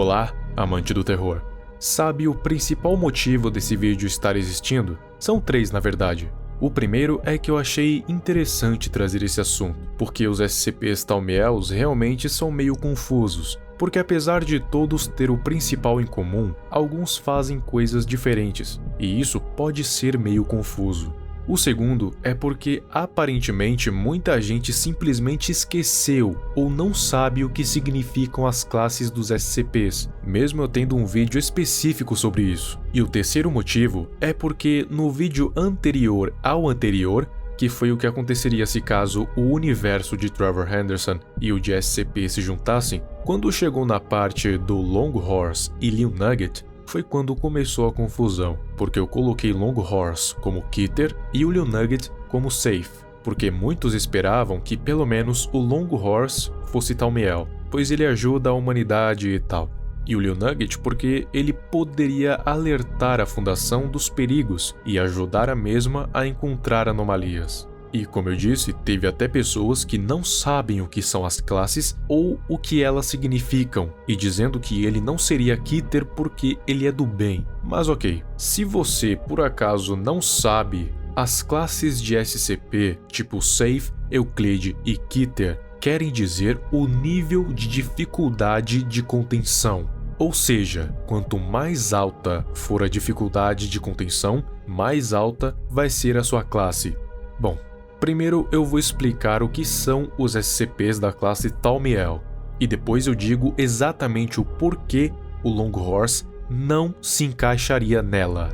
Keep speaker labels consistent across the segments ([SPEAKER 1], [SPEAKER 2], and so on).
[SPEAKER 1] Olá, amante do terror. Sabe o principal motivo desse vídeo estar existindo? São 3 na verdade. O primeiro é que eu achei interessante trazer esse assunto, porque os SCPs Thaumiels realmente são meio confusos, porque apesar de todos ter o principal em comum, alguns fazem coisas diferentes, e isso pode ser meio confuso. O segundo é porque aparentemente muita gente simplesmente esqueceu ou não sabe o que significam as classes dos SCPs, mesmo eu tendo um vídeo específico sobre isso. E o terceiro motivo é porque no vídeo anterior ao anterior, que foi o que aconteceria se caso o universo de Trevor Henderson e o de SCP se juntassem, quando chegou na parte do Longhorse e Lil Nugget, foi quando começou a confusão, porque eu coloquei Longhorse como Keter e o Lil Nugget como Safe, porque muitos esperavam que pelo menos o Longhorse fosse Thaumiel, pois ele ajuda a humanidade e tal, e o Lil Nugget porque ele poderia alertar a Fundação dos perigos e ajudar a mesma a encontrar anomalias. E como eu disse, teve até pessoas que não sabem o que são as classes ou o que elas significam, e dizendo que ele não seria Keter porque ele é do bem. Mas ok, se você por acaso não sabe, as classes de SCP, tipo Safe, Euclid e Keter, querem dizer o nível de dificuldade de contenção. Ou seja, quanto mais alta for a dificuldade de contenção, mais alta vai ser a sua classe. Bom, primeiro eu vou explicar o que são os SCPs da classe Thaumiel, e depois eu digo exatamente o porquê o Longhorse não se encaixaria nela.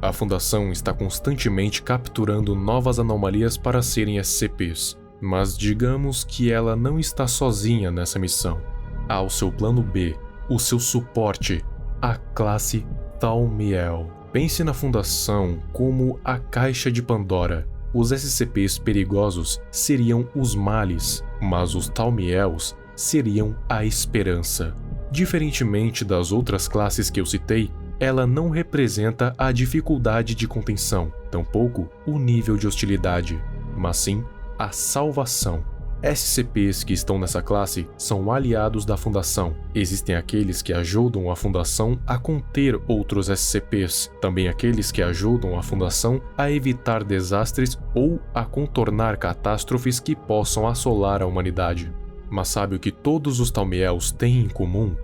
[SPEAKER 1] A Fundação está constantemente capturando novas anomalias para serem SCPs, mas digamos que ela não está sozinha nessa missão. Há o seu plano B, o seu suporte, a classe Thaumiel. Pense na Fundação como a caixa de Pandora. Os SCPs perigosos seriam os males, mas os Thaumiels seriam a esperança. Diferentemente das outras classes que eu citei, ela não representa a dificuldade de contenção, tampouco o nível de hostilidade, mas sim a salvação. SCPs que estão nessa classe são aliados da Fundação. Existem aqueles que ajudam a Fundação a conter outros SCPs, também aqueles que ajudam a Fundação a evitar desastres ou a contornar catástrofes que possam assolar a humanidade. Mas sabe o que todos os Thaumiels têm em comum?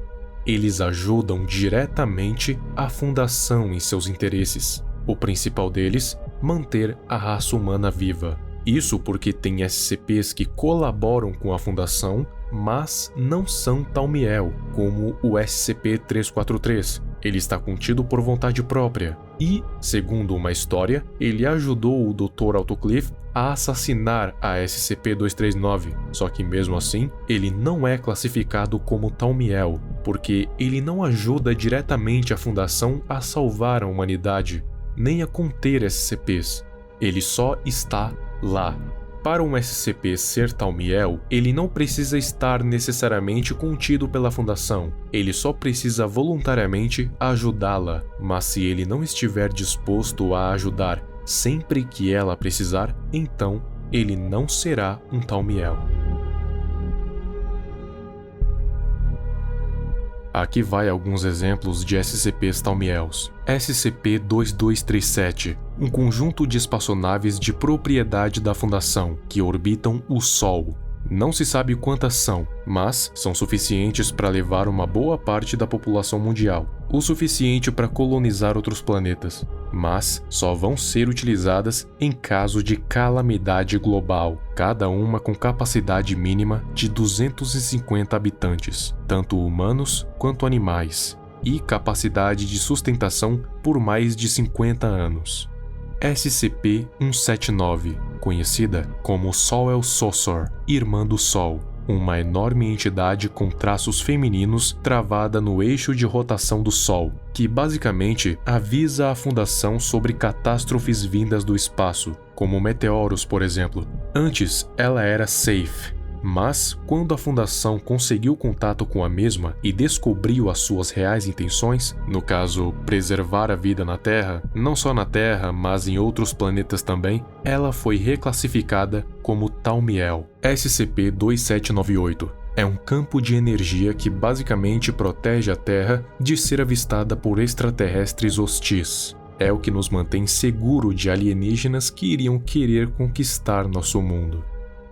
[SPEAKER 1] Eles ajudam diretamente a Fundação em seus interesses. O principal deles, manter a raça humana viva. Isso porque tem SCPs que colaboram com a Fundação, mas não são Thaumiel, como o SCP-343. Ele está contido por vontade própria e, segundo uma história, ele ajudou o Dr. Autocliff a assassinar a SCP-239. Só que mesmo assim, ele não é classificado como Thaumiel, porque ele não ajuda diretamente a Fundação a salvar a humanidade, nem a conter SCPs. Ele só está lá. Para um SCP ser Thaumiel, ele não precisa estar necessariamente contido pela Fundação, ele só precisa voluntariamente ajudá-la, mas se ele não estiver disposto a ajudar sempre que ela precisar, então ele não será um Thaumiel. Aqui vai alguns exemplos de SCPs Thaumiels. SCP-2237, um conjunto de espaçonaves de propriedade da Fundação, que orbitam o Sol. Não se sabe quantas são, mas são suficientes para levar uma boa parte da população mundial, o suficiente para colonizar outros planetas, mas só vão ser utilizadas em caso de calamidade global, cada uma com capacidade mínima de 250 habitantes, tanto humanos quanto animais, e capacidade de sustentação por mais de 50 anos. SCP-179, conhecida como Soel Sosor, Irmã do Sol, uma enorme entidade com traços femininos travada no eixo de rotação do Sol, que basicamente avisa a Fundação sobre catástrofes vindas do espaço, como meteoros, por exemplo. Antes, ela era Safe, Mas, quando a Fundação conseguiu contato com a mesma e descobriu as suas reais intenções, no caso, preservar a vida na Terra, não só na Terra, mas em outros planetas também, ela foi reclassificada como Thaumiel, SCP-2798. É um campo de energia que basicamente protege a Terra de ser avistada por extraterrestres hostis. É o que nos mantém seguro de alienígenas que iriam querer conquistar nosso mundo.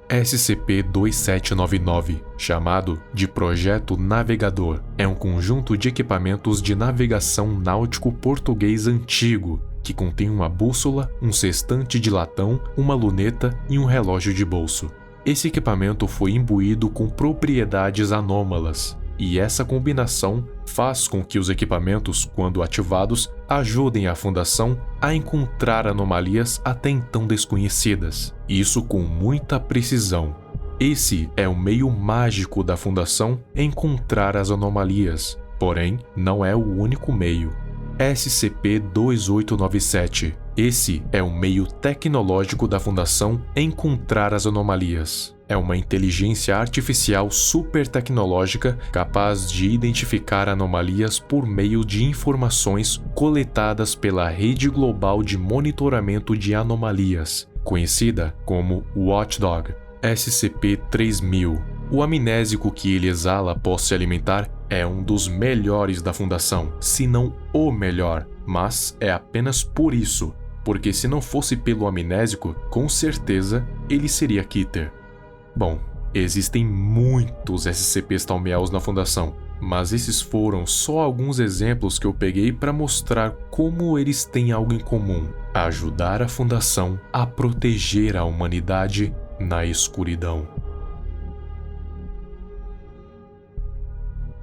[SPEAKER 1] SCP-2799, chamado de Projeto Navegador, é um conjunto de equipamentos de navegação náutico português antigo, que contém uma bússola, um sextante de latão, uma luneta e um relógio de bolso. Esse equipamento foi imbuído com propriedades anômalas, e essa combinação faz com que os equipamentos, quando ativados, ajudem a Fundação a encontrar anomalias até então desconhecidas. Isso com muita precisão. Esse é o meio mágico da Fundação encontrar as anomalias, porém, não é o único meio. SCP-2897. Esse é o meio tecnológico da Fundação encontrar as anomalias. É uma inteligência artificial super tecnológica capaz de identificar anomalias por meio de informações coletadas pela Rede Global de Monitoramento de Anomalias, conhecida como Watchdog. SCP-3000. O amnésico que ele exala após se alimentar é um dos melhores da Fundação, se não o melhor, mas é apenas por isso, porque se não fosse pelo amnésico, com certeza ele seria Keter. Bom, existem muitos SCPs Thaumiels na Fundação, mas esses foram só alguns exemplos que eu peguei para mostrar como eles têm algo em comum: ajudar a Fundação a proteger a humanidade na escuridão.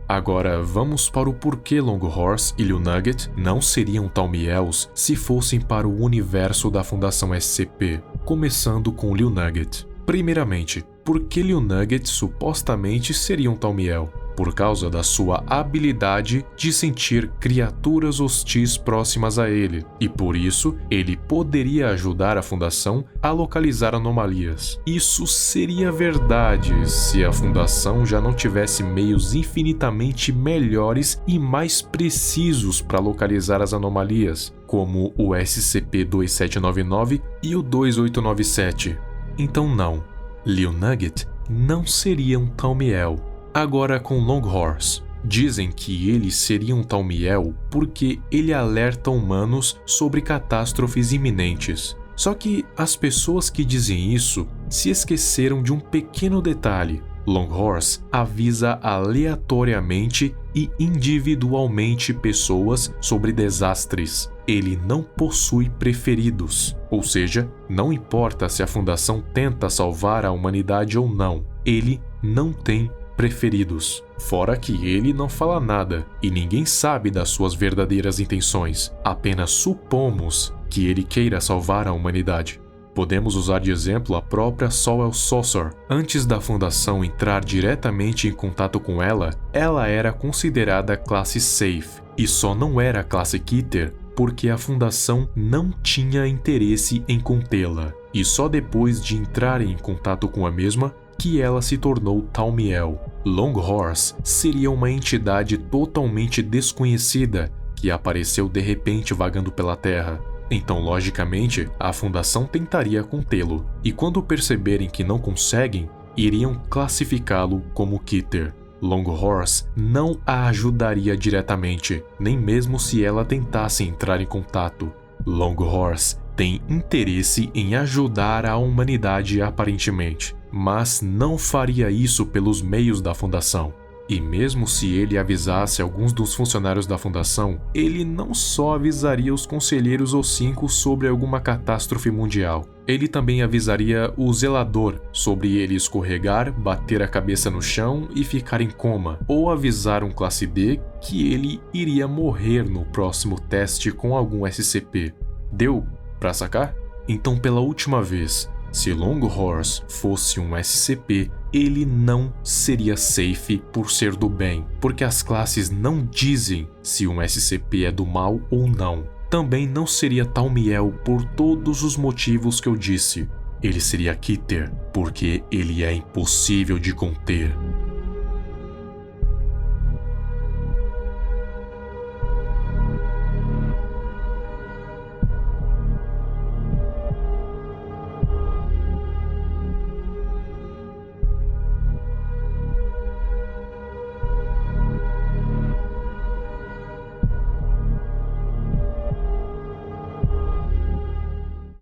[SPEAKER 1] Agora vamos para o porquê Longhorse e Liu Nugget não seriam Thaumiels se fossem para o universo da Fundação SCP, começando com Liu Nugget. Primeiramente, por que Liu Nugget supostamente seria um Thaumiel? Por causa da sua habilidade de sentir criaturas hostis próximas a ele, e por isso ele poderia ajudar a Fundação a localizar anomalias. Isso seria verdade se a Fundação já não tivesse meios infinitamente melhores e mais precisos para localizar as anomalias, como o SCP-2799 e o 2897. Então não, Liu Nugget não seria um Thaumiel. Agora com Longhorse. Dizem que ele seria um Thaumiel porque ele alerta humanos sobre catástrofes iminentes. Só que as pessoas que dizem isso se esqueceram de um pequeno detalhe. Longhorse avisa aleatoriamente e individualmente pessoas sobre desastres. Ele não possui preferidos, ou seja, não importa se a Fundação tenta salvar a humanidade ou não, ele não tem preferidos. Fora que ele não fala nada e ninguém sabe das suas verdadeiras intenções, apenas supomos que ele queira salvar a humanidade. Podemos usar de exemplo a própria Sol Saucer. Antes da Fundação entrar diretamente em contato com ela, ela era considerada classe Safe, e só não era classe Keter porque a Fundação não tinha interesse em contê-la, e só depois de entrar em contato com a mesma que ela se tornou Thaumiel. Longhorse seria uma entidade totalmente desconhecida que apareceu de repente vagando pela Terra. Então, logicamente, a Fundação tentaria contê-lo, e quando perceberem que não conseguem, iriam classificá-lo como Keter. Longhorse não a ajudaria diretamente, nem mesmo se ela tentasse entrar em contato. Longhorse tem interesse em ajudar a humanidade aparentemente, mas não faria isso pelos meios da Fundação. E mesmo se ele avisasse alguns dos funcionários da Fundação, ele não só avisaria os conselheiros ou 5 sobre alguma catástrofe mundial. Ele também avisaria o zelador sobre ele escorregar, bater a cabeça no chão e ficar em coma, ou avisar um classe D que ele iria morrer no próximo teste com algum SCP. Deu pra sacar? Então, pela última vez, se Longhorse fosse um SCP, ele não seria safe por ser do bem, porque as classes não dizem se um SCP é do mal ou não. Também não seria Thaumiel por todos os motivos que eu disse. ele seria Keter, porque ele é impossível de conter.